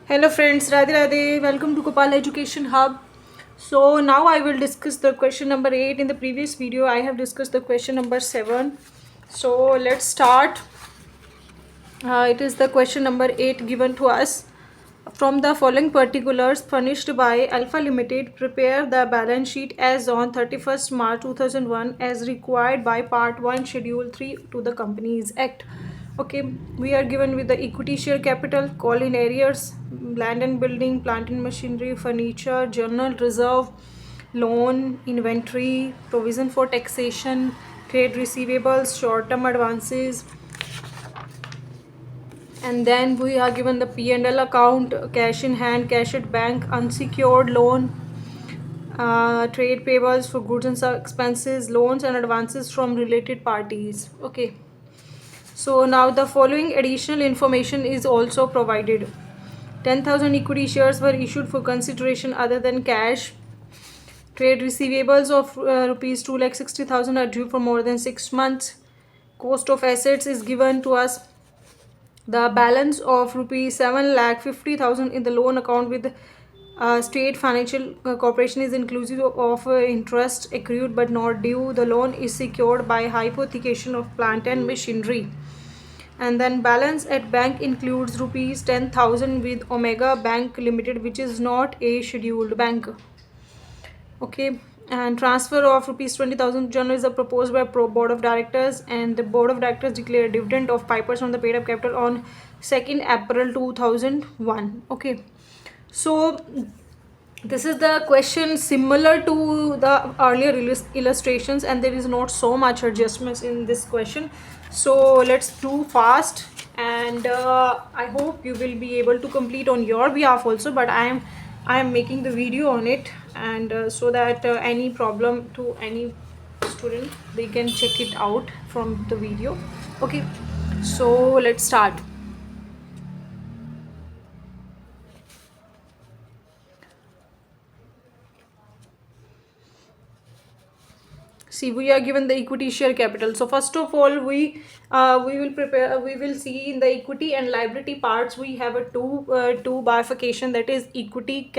Hello friends, Radhe Radhe, welcome to Gopal Education Hub. So now I will discuss the question number 8. In the previous video I have discussed the question number 7. So let's start. It is the question number 8 given to us. From the following particulars furnished by Alpha Limited, prepare the balance sheet as on 31st March 2001 as required by Part 1 Schedule 3 to the Companies Act. Okay, we are given with the equity share capital, call in arrears, land and building, plant and machinery, furniture, general reserve, loan, inventory, provision for taxation, trade receivables, short-term advances, and then we are given the P&L account, cash in hand, cash at bank, unsecured loan, trade payables for goods and expenses, loans and advances from related parties. Okay, so now the following additional information is also provided. 10,000 equity shares were issued for consideration other than cash. Trade receivables of rupees 2,60,000 are due for more than 6 months. Cost of assets is given to us. The balance of rupees 7,50,000 in the loan account with State Financial Corporation is inclusive of interest accrued but not due. The loan is secured by hypothecation of plant and machinery. And then balance at bank includes rupees 10,000 with Omega Bank Limited, which is not a scheduled bank. Okay, and transfer of rupees 20,000 journals are proposed by board of directors, and the board of directors declare a dividend of 5% on the paid up capital on 2nd April 2001. Okay, so this is the question similar to the earlier illustrations, and there is not so much adjustments in this question. So let's do fast, and I hope you will be able to complete on your behalf also, but I am making the video on it, and so that any problem to any student, they can check it out from the video. Okay, so let's start. See, we are given the equity share capital. So first of all, we will see in the equity and liability parts, we have a two bifurcation, that is equity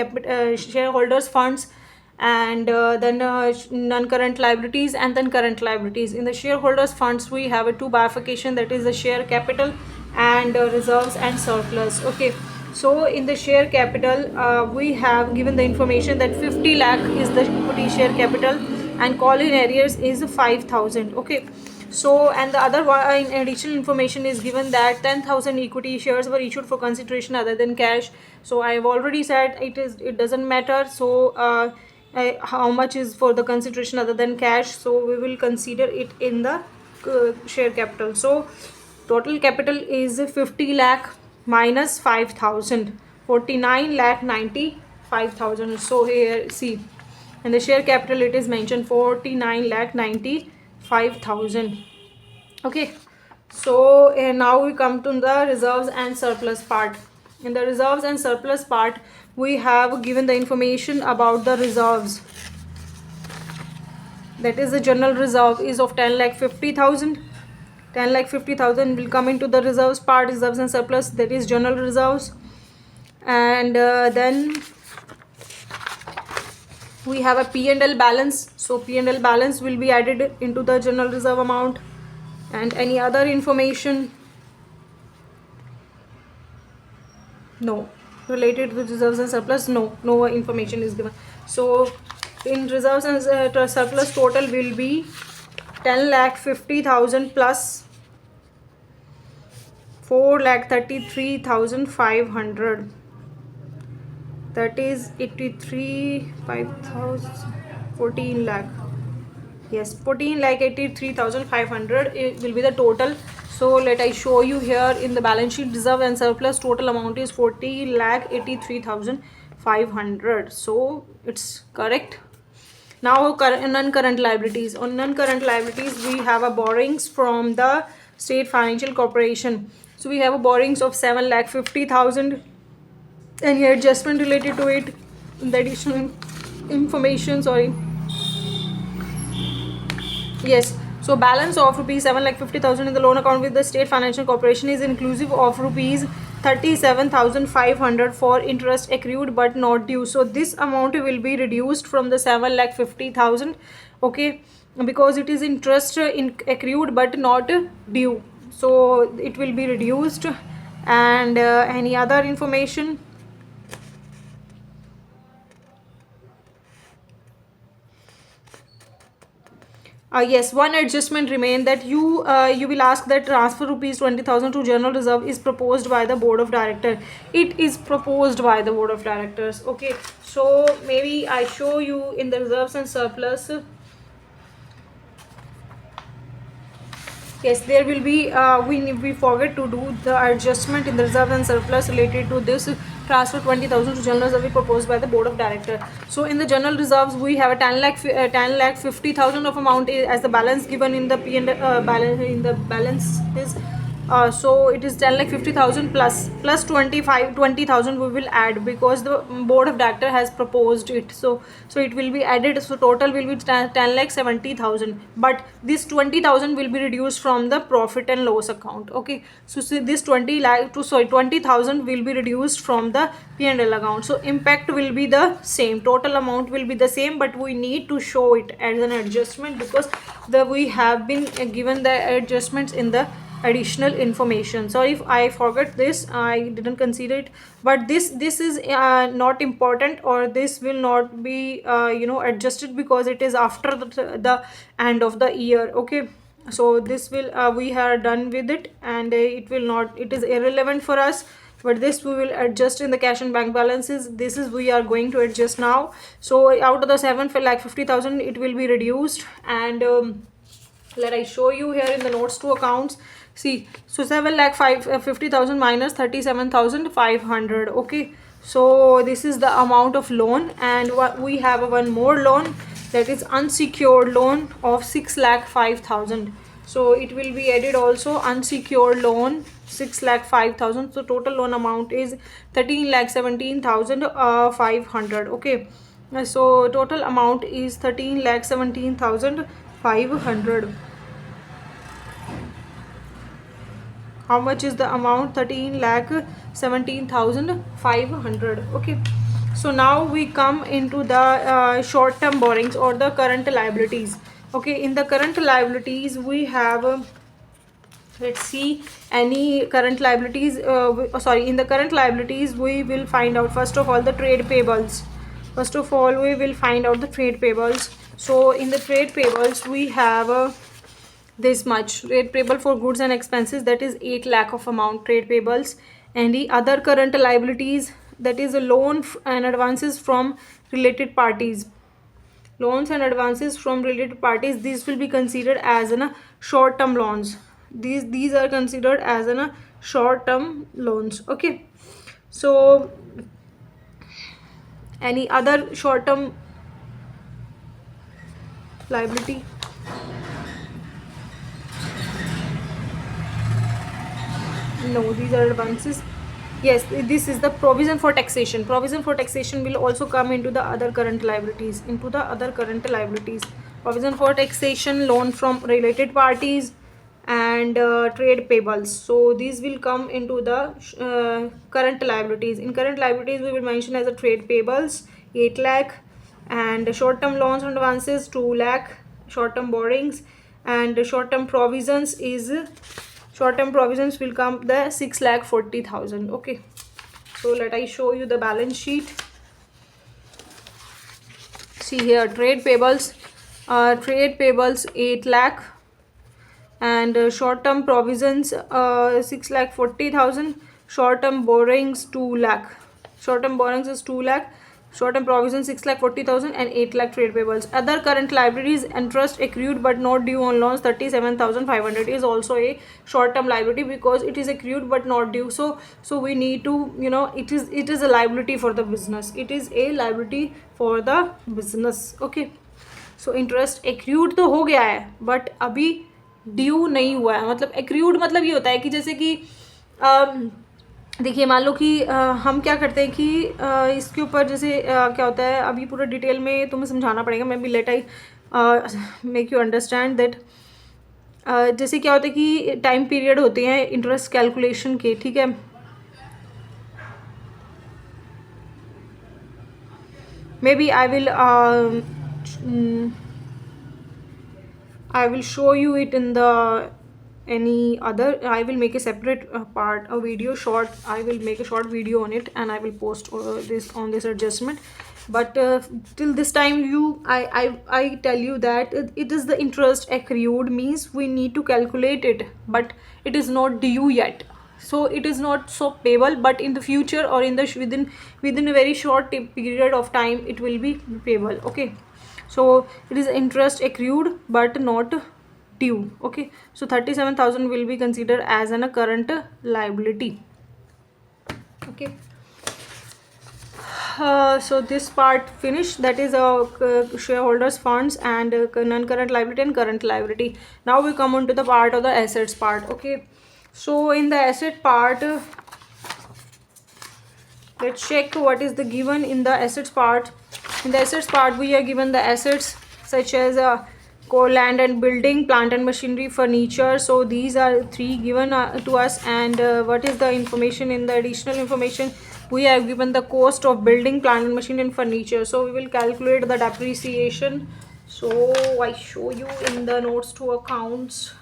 shareholders funds, and then non-current liabilities, and then current liabilities. In the shareholders funds, we have a two bifurcation, that is the share capital and reserves and surplus. Okay, so in the share capital, we have given the information that 50 lakh is the equity share capital and call in arrears is 5,000. Okay, so and the other one in additional information is given that 10,000 equity shares were issued for consideration other than cash. So I have already said it doesn't matter. So how much is for the consideration other than cash, so we will consider it in the share capital. So total capital is 50 lakh minus 5,000, 49 lakh 95,000. So here see, and the share capital it is mentioned 49 lakh 95,000. Okay, so now we come to the reserves and surplus part. In the reserves and surplus part, we have given the information about the reserves, that is the general reserve is of 10 lakh 50,000. 10 lakh 50,000 will come into the reserves part, reserves and surplus, that is general reserves. And then we have a P&L balance. So P&L balance will be added into the general reserve amount, and any other information no related with reserves and surplus, no information is given. So in reserves and surplus, total will be 10 lakh 50,000 plus 4 lakh 33,500, that is 83 5,000 14 lakh, yes, 14 lakh 83,500 it will be the total. So let I show you here in the balance sheet, reserve and surplus total amount is 40 lakh 83,500. so it's correct. Now non-current liabilities. On non-current liabilities, we have a borrowings from the State Financial Corporation. So we have a borrowings of 7,50,000. Any adjustment related to it, the additional information, sorry, yes. So balance of rupees 7,50,000 in the loan account with the State Financial Corporation is inclusive of rupees 37,500 for interest accrued but not due. So this amount will be reduced from the 7,50,000, okay, because it is interest in accrued but not due, so it will be reduced. And any other information? Yes, one adjustment remain, that you will ask that transfer rupees 20,000 to general reserve is proposed by the board of director. It is proposed by the board of directors. Okay, so maybe I show you in the reserves and surplus. Yes, there will be we forget to do the adjustment in the reserve and surplus related to this transfer 20,000 to general reserve proposed by the board of director. So in the general reserves we have a 10 lakh 50,000 of amount as the balance given in the P and balance in the balance is. So it is 10 lakh 50,000 plus 20,000 we will add because the board of director has proposed it. So it will be added. So total will be 10 lakh 70,000. But this 20,000 will be reduced from the profit and loss account. Okay. So this 20,000 will be reduced from the P&L account. So impact will be the same. Total amount will be the same, but we need to show it as an adjustment because we have been given the adjustments in the additional information. Sorry if I forgot this, I didn't consider it, but this is not important, or this will not be adjusted because it is after the end of the year. Okay, so this will we are done with it, and it will not, it is irrelevant for us, but this we will adjust in the cash and bank balances. This is we are going to adjust now. So out of the 7,50,000 it will be reduced, and let I show you here in the notes to accounts. See, so 7,50,000 minus 37,500. Okay, so this is the amount of loan, and what we have one more loan, that is unsecured loan of 6,05,000. So it will be added also, unsecured loan 6,05,000. So total loan amount is 13,17,500. Okay, so total amount is 13,17,500. How much is the amount? 13,17,500. Okay, so now we come into the short term borrowings or the current liabilities. Okay, in the current liabilities we have let's see any current liabilities. In the current liabilities we will find out first of all the trade payables. First of all we will find out the trade payables. So in the trade payables we have this much trade payable for goods and expenses, that is 8 lakh of amount trade payables. And the other current liabilities, that is a loan and advances from related parties. Loans and advances from related parties, these will be considered as an short term loans. These are considered as an short term loans. Okay, so any other short term liability? No, these are advances. Yes, this is the provision for taxation. Provision for taxation will also come into the other current liabilities. Provision for taxation, loan from related parties, and trade payables. So these will come into the current liabilities. In current liabilities we will mention as a trade payables 8 lakh, and short term loans and advances 2 lakh, short term borrowings, and short term provisions is short-term provisions will come the 6,40,000. Okay, so let I show you the balance sheet. See here, trade payables 8 lakh, and short-term provisions 6,40,000, short-term borrowings 2 lakh. Short-term borrowings is 2 lakh, short-term provision 6,40,000, and 8 lakh trade payables. Other current liabilities, interest accrued but not due on loans 37,500 is also a short-term liability because it is accrued but not due. So we need to, it is a liability for the business. It is a liability for the business. Okay, so interest accrued तो हो गया है but अभी due नहीं हुआ है. मतलब accrued मतलब ये होता है कि जैसे कि देखिए मान लो कि हम क्या करते हैं कि इसके ऊपर जैसे क्या होता है, अभी पूरा डिटेल में तुम्हें समझाना पड़ेगा. मैं भी let I make you understand that. जैसे क्या होता है कि टाइम पीरियड होते हैं इंटरेस्ट कैलकुलेशन के. ठीक है, maybe mm, I will show you it in the any other. I will make a separate part, a video short. I will make a short video on it, and I will post this on this adjustment. But till this time, I tell you that it is the interest accrued, means we need to calculate it, but it is not due yet. So it is not so payable, but in the future or in the within a very short period of time, it will be payable. Okay, so it is interest accrued but not due. Okay, so 37,000 will be considered as a current liability. Okay, so this part finished, that is shareholders funds and non-current liability and current liability. Now we come on to the part of the assets part. Okay, so in the asset part, let's check what is the given in the assets part. In the assets part, we are given the assets such as land and building, plant and machinery, furniture. So these are three given to us. And what is the information in the additional information? We have given the cost of building, plant and machine and furniture. So we will calculate the depreciation. So I show you in the notes to accounts.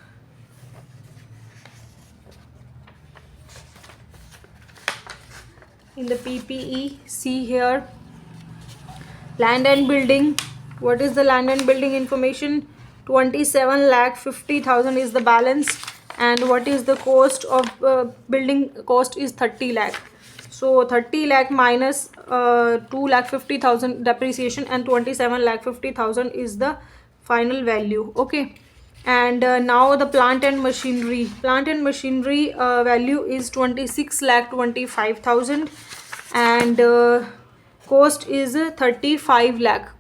In the PPE, see here, land and building. What is the land and building information? 27,50,000 is the balance, and what is the cost of building cost is 30 lakh. So 30 lakh minus 2,50,000 depreciation, and 27,50,000 is the final value. Okay, and now the plant and machinery value is 26,25,000, and cost is 35 lakh.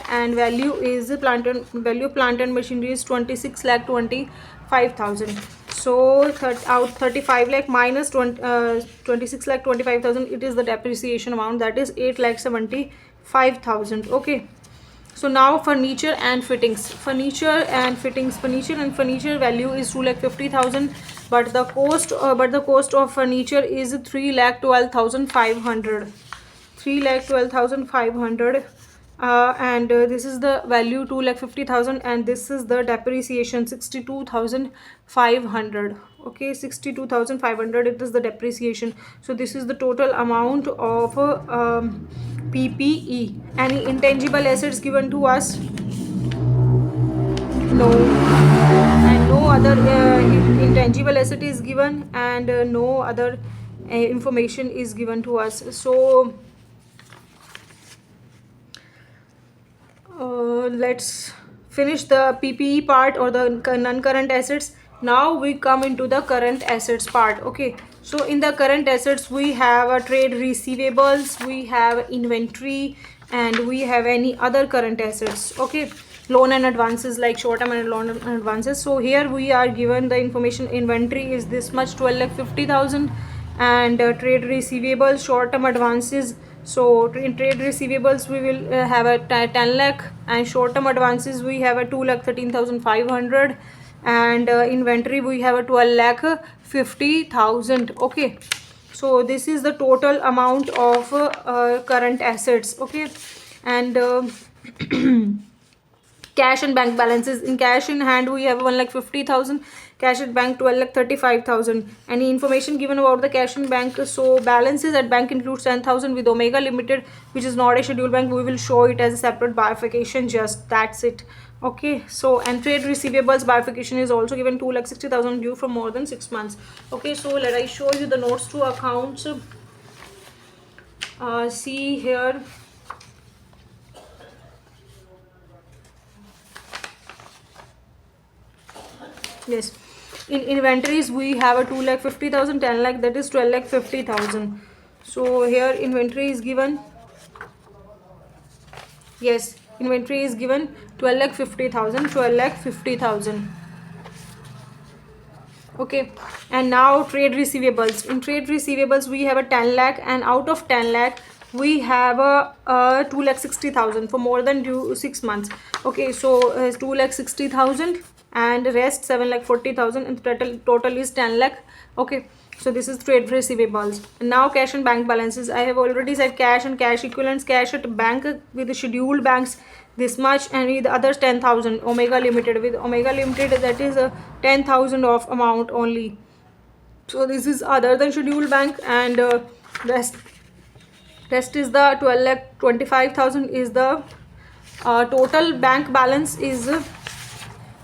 And value is plant and machinery is 26,25,000. So out 35 lakh minus 26,25,000, it is the depreciation amount, that is 8,75,000. Okay, so now furniture and fittings. Furniture and furniture value is 2,50,000, but the cost of furniture is 3,12,500. 3,12,500, and this is the value 2,50,000, and this is the depreciation 62,500. Okay, 62,500, it is the depreciation. So this is the total amount of PPE. Any intangible assets given to us? No, and no other intangible asset is given, and no other information is given to us. So let's finish the PPE part, or the non-current assets. Now we come into the current assets part. Okay, so in the current assets, we have trade receivables, we have inventory, and we have any other current assets. Okay, loan and advances, like short-term and loan and advances. So here we are given the information. Inventory is this much, 12,50,000, and trade receivables, short-term advances. So in trade receivables, we will have a 10 lakh, and short-term advances we have a 2,13,500, and inventory we have a 12,50,000. Okay, so this is the total amount of current assets. Okay, and cash and bank balances. In cash in hand, we have 1,50,000. Cash at bank 12,35,000. Any information given about the cash in bank? So balances at bank includes 10,000 with Omega Limited, which is not a scheduled bank. We will show it as a separate bifurcation. Just that's it. Okay, so and trade receivables bifurcation is also given, 2,60,000 due for more than 6 months. Okay, so let I show you the notes to accounts. See here. Yes, in inventories we have a 2,50,000, 10 lakh, that is 12,50,000. So here inventory is given. Yes, inventory is given 12,50,000. Okay, and now trade receivables. In trade receivables, we have a 10 lakh, and out of 10 lakh, we have a 2,60,000 for more than 6 months. Okay, so 2,60,000, and rest 7,40,000, and total is 10 lakh. Okay, So this is trade receivables. And now cash and bank balances. I have already said cash and cash equivalents. Cash at bank with the scheduled banks this much, and with others 10,000. Omega Limited, with Omega Limited, that is a 10,000 of amount only. So this is other than scheduled bank, and rest is the 12 lakh 25,000 is the total bank balance is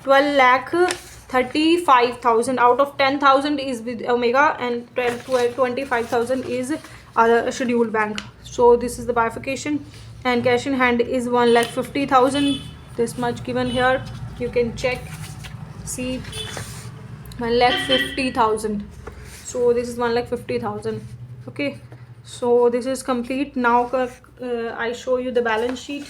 12 lakh 35,000. Out of 10,000 is with Omega, and 25,000 is other scheduled bank. So this is the bifurcation. And cash in hand is 1 lakh 50,000. This much given here. You can check. See, 1 lakh 50,000. So this is 1 lakh 50,000. Okay. So this is complete. Now I show you the balance sheet.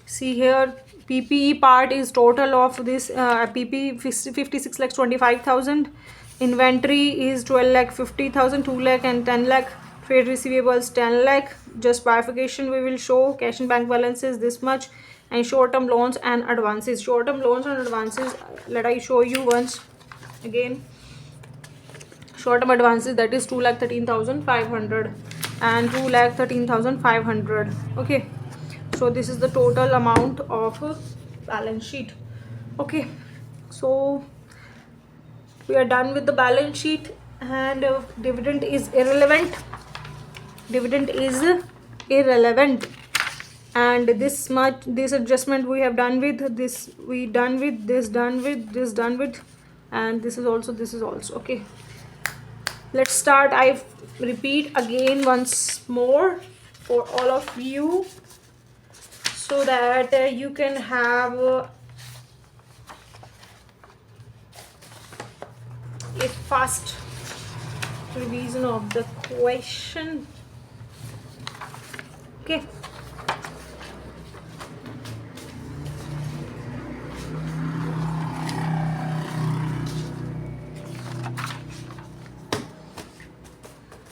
See here, PPE part is total of this PPE 56 lakh 25,000. Inventory is 12 lakh 50,000, 2 lakh and 10 lakh. Trade receivables 10 lakh. Just bifurcation we will show. Cash and bank balances this much, and short-term loans and advances. Short-term loans and advances, let I show you once again. Short-term advances, that is 2,13,500 and 2,13,500. Okay. So this is the total amount of balance sheet. Okay, so we are done with the balance sheet, and dividend is irrelevant. Dividend is irrelevant, and this much, this adjustment we have done with this, we done with this, done with this, done with, and this is also, this is also. Okay, let's start. I repeat again once more for all of you, so that you can have a fast revision of the question. Okay.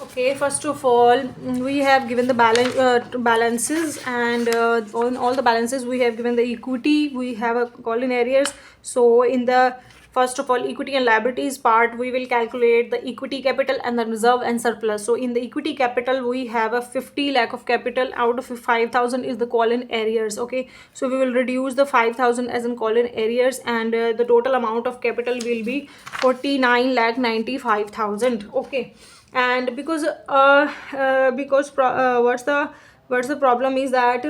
Okay, first of all, we have given the balances, and on all the balances we have given the equity. We have a call in arrears. So in the first of all equity and liabilities part, we will calculate the equity capital and the reserve and surplus. So in the equity capital, we have a 50 lakh of capital. Out of 5,000 is the call in arrears. Okay, so we will reduce the 5,000 as in call in arrears, and the total amount of capital will be 49 lakh 95,000. Okay. And because what's the problem is that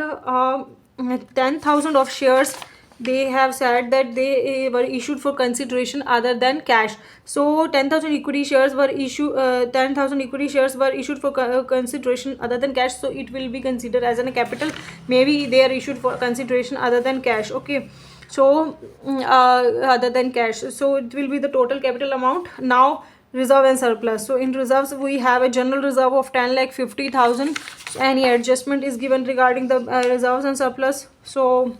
10,000 of shares, they have said that they were issued for consideration other than cash. So 10,000 equity shares were issued, 10,000 equity shares were issued for consideration other than cash, so it will be considered as a capital. Maybe they are issued for consideration other than cash. Okay, so other than cash, so it will be the total capital amount. Now reserve and surplus. So in reserves, we have a general reserve of 10 lakh 50,000. Any adjustment is given regarding the reserves and surplus. So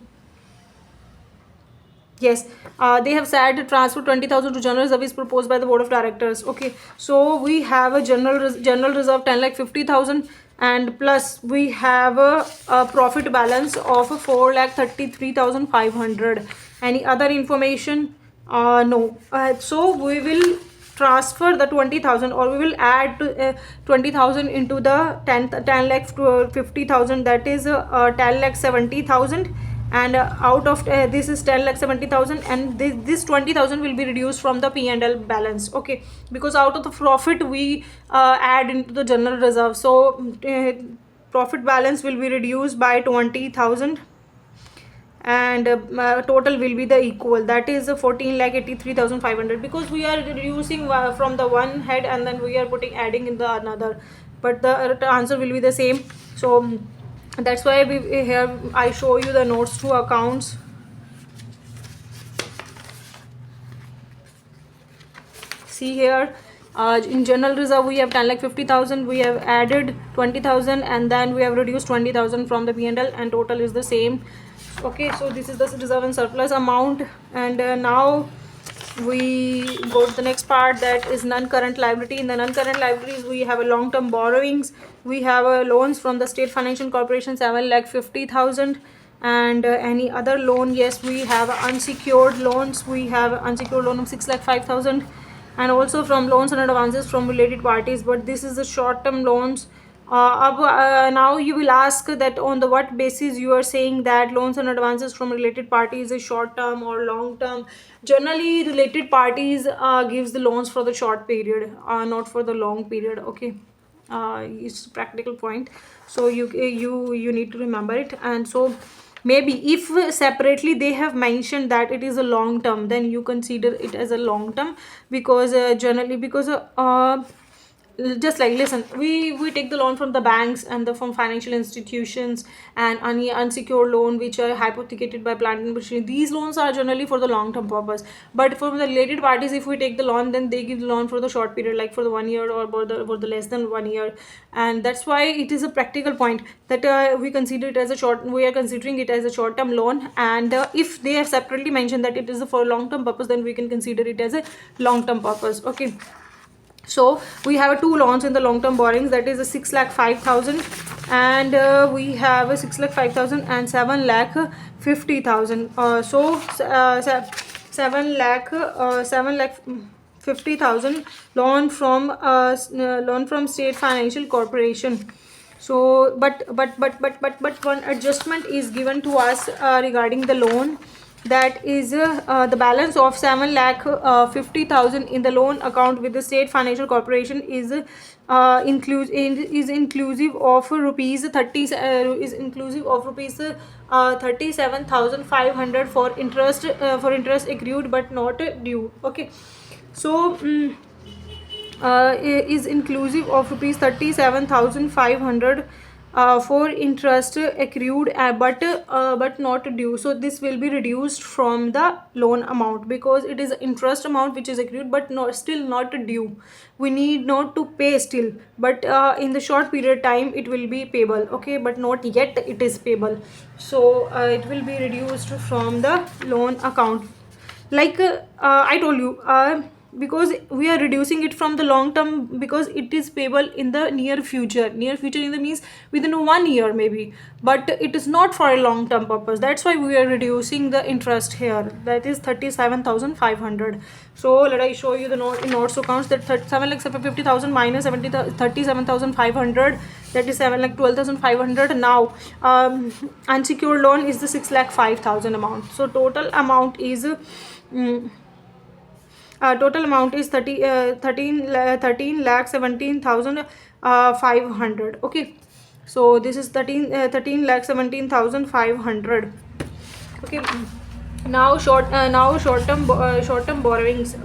yes, they have said to transfer 20,000 to general reserve is proposed by the board of directors. Okay, so we have a general reserve 10 lakh 50,000, and plus we have a profit balance of 4 lakh 33,500. Any other information? No. So we will transfer the 20,000, or we will add to 20,000 into the 10 lakh 50,000, that is 10 lakh 70,000, and out of this is 10 lakh 70,000, and this 20,000 will be reduced from the P&L balance. Okay, because out of the profit we add into the general reserve, so profit balance will be reduced by 20,000, and total will be the equal, that is 14 lakh 83,500, because we are reducing from the one head and then we are adding in the another, but the answer will be the same. So that's why here I show you the notes to accounts. See here, in general reserve we have 10 lakh 50,000, we have added 20,000, and then we have reduced 20,000 from the P&L, and total is the same. Okay, so this is the reserve and surplus amount, and now we go to the next part, that is non-current liability. In the non-current liabilities, we have a long-term borrowings, we have loans from the State Financial Corporation 7 lakh 50,000, and any other loan. Yes, we have unsecured loans, we have unsecured loan of 6 lakh 5,000, and also from loans and advances from related parties, but this is the short term loans. Now you will ask that on the what basis you are saying that loans and advances from related parties is short term or long term. Generally related parties gives the loans for the short period, not for the long period. Okay, it's a practical point, so you need to remember it. And so maybe if separately they have mentioned that it is a long term, then you consider it as a long term, because generally because just like listen, we take the loan from the banks and the from financial institutions, and any unsecured loan which are hypothecated by plant and machinery, these loans are generally for the long term purpose. But from the related parties, if we take the loan, then they give the loan for the short period, like for the 1 year or for the less than 1 year. And that's why it is a practical point that we consider it as a short, we are considering it as a short term loan. And if they have separately mentioned that it is for long term purpose, then we can consider it as a long term purpose. Okay, so we have two loans in the long term borrowings, that is a 6,05,000, and we have a 6,05,000 and 7,50,000. 7,50,000 loan from State Financial Corporation. So but one adjustment is given to us regarding the loan, that is the balance of 7,50,000 in the loan account with the State Financial Corporation is inclusive of rupees 30 is inclusive of rupees 37,500 for interest accrued but not due. Okay, so is inclusive of rupees 37,500 for interest accrued but not due. So this will be reduced from the loan amount, because it is interest amount which is accrued but still not due. We need not to pay still, but in the short period time it will be payable. Okay, but not yet it is payable, so it will be reduced from the loan account. Like I told you, because we are reducing it from the long term, because it is payable in the near future in the means within 1 year maybe, but it is not for a long term purpose. That's why we are reducing the interest here, that is 37,500. so let I show you the notes accounts, that 7,50,000 minus 37,500, that is 7,12,500. Now unsecured loan is the 6,05,000 amount. So total amount is total amount is 13 lakh 17,500. Okay, so this is 13 lakh 17,500. Okay, now short term borrowings.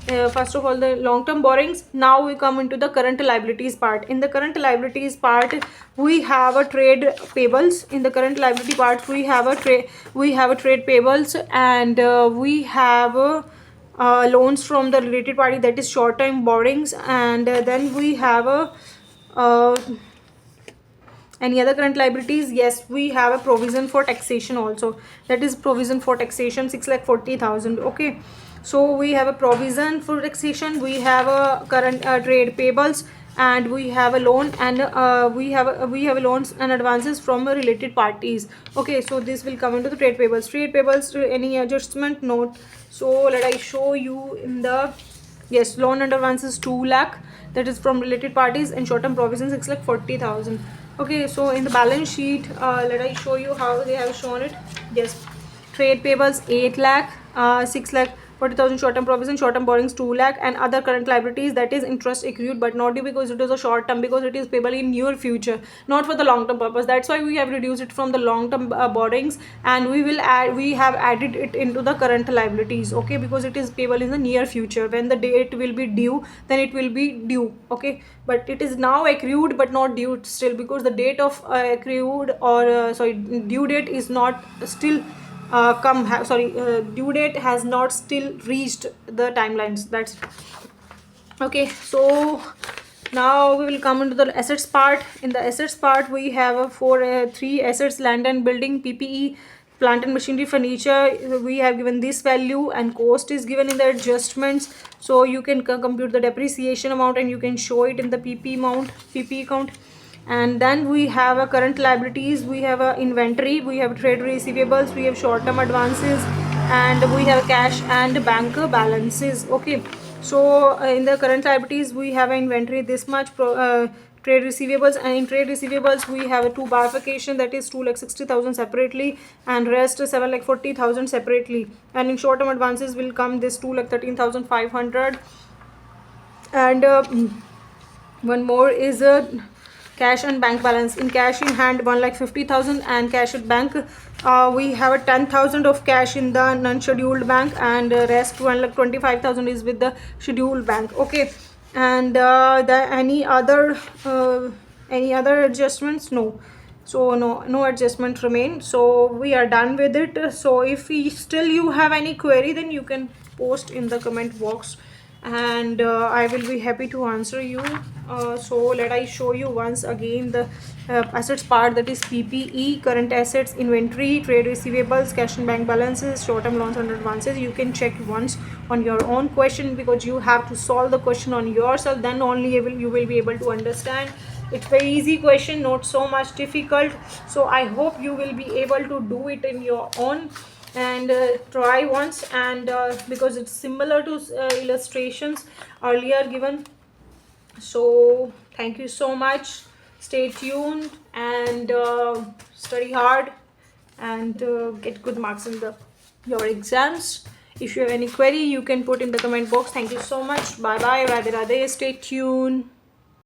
First of all, the long term borrowings. Now we come into the current liabilities part. In the current liabilities part, we have a trade payables. In the current liability part, we have a trade payables, and we have loans from the related party, that is short term borrowings. And then we have any other current liabilities? Yes, we have a provision for taxation also, that is provision for taxation 6,40,000. Okay, so we have a provision for taxation, we have a current trade payables, and we have a loan, and we have loans and advances from related parties. Okay, so this will come into the trade payables. Any adjustment? Note. So let I show you in the, yes, loan and advances 2 lakh, that is from related parties, and short term provision 6,40,000. Okay, so in the balance sheet, let I show you how they have shown it. Yes, trade payables 8 lakh, 6,40,000 short term provision, short term borrowings 2 lakh, and other current liabilities, that is interest accrued but not due, because it is a short term, because it is payable in near future, not for the long term purpose. That's why we have reduced it from the long term borrowings, and we have added it into the current liabilities. Okay, because it is payable in the near future. When the date will be due, then it will be due. Okay, but it is now accrued but not due still, because the date of accrued or due date is not still due date has not still reached the timelines. That's okay. So now we will come into the assets part. In the assets part, we have three assets: land and building, PPE, plant and machinery, furniture. We have given this value, and cost is given in the adjustments. So you can compute the depreciation amount, and you can show it in the PPE account. And then we have a current liabilities, we have a inventory, we have trade receivables, we have short term advances, and we have cash and bank balances. Okay, So in the current liabilities we have an inventory this much, trade receivables, and in trade receivables we have a two bifurcation, that is 2,60,000 separately and rest 7,40,000 separately. And in short term advances will come this 2,13,500. And one more is a cash and bank balance. In cash in hand 1,50,000 and cash at bank we have a 10,000 of cash in the non-scheduled bank, and rest 1,25,000 is with the scheduled bank. Okay, and any other adjustments? No. So no adjustment remain, so we are done with it. So if still you have any query, then you can post in the comment box, and I will be happy to answer you. So let I show you once again the assets part, that is PPE, current assets, inventory, trade receivables, cash and bank balances, short-term loans and advances. You can check once on your own question, because you have to solve the question on yourself, then only you will be able to understand. It's very easy question, not so much difficult. So I hope you will be able to do it in your own, and try once, and because it's similar to illustrations earlier given. So thank you so much, stay tuned, and study hard, and get good marks in your exams. If you have any query, you can put in the comment box. Thank you so much. Bye bye. Radhe radhe. Stay tuned.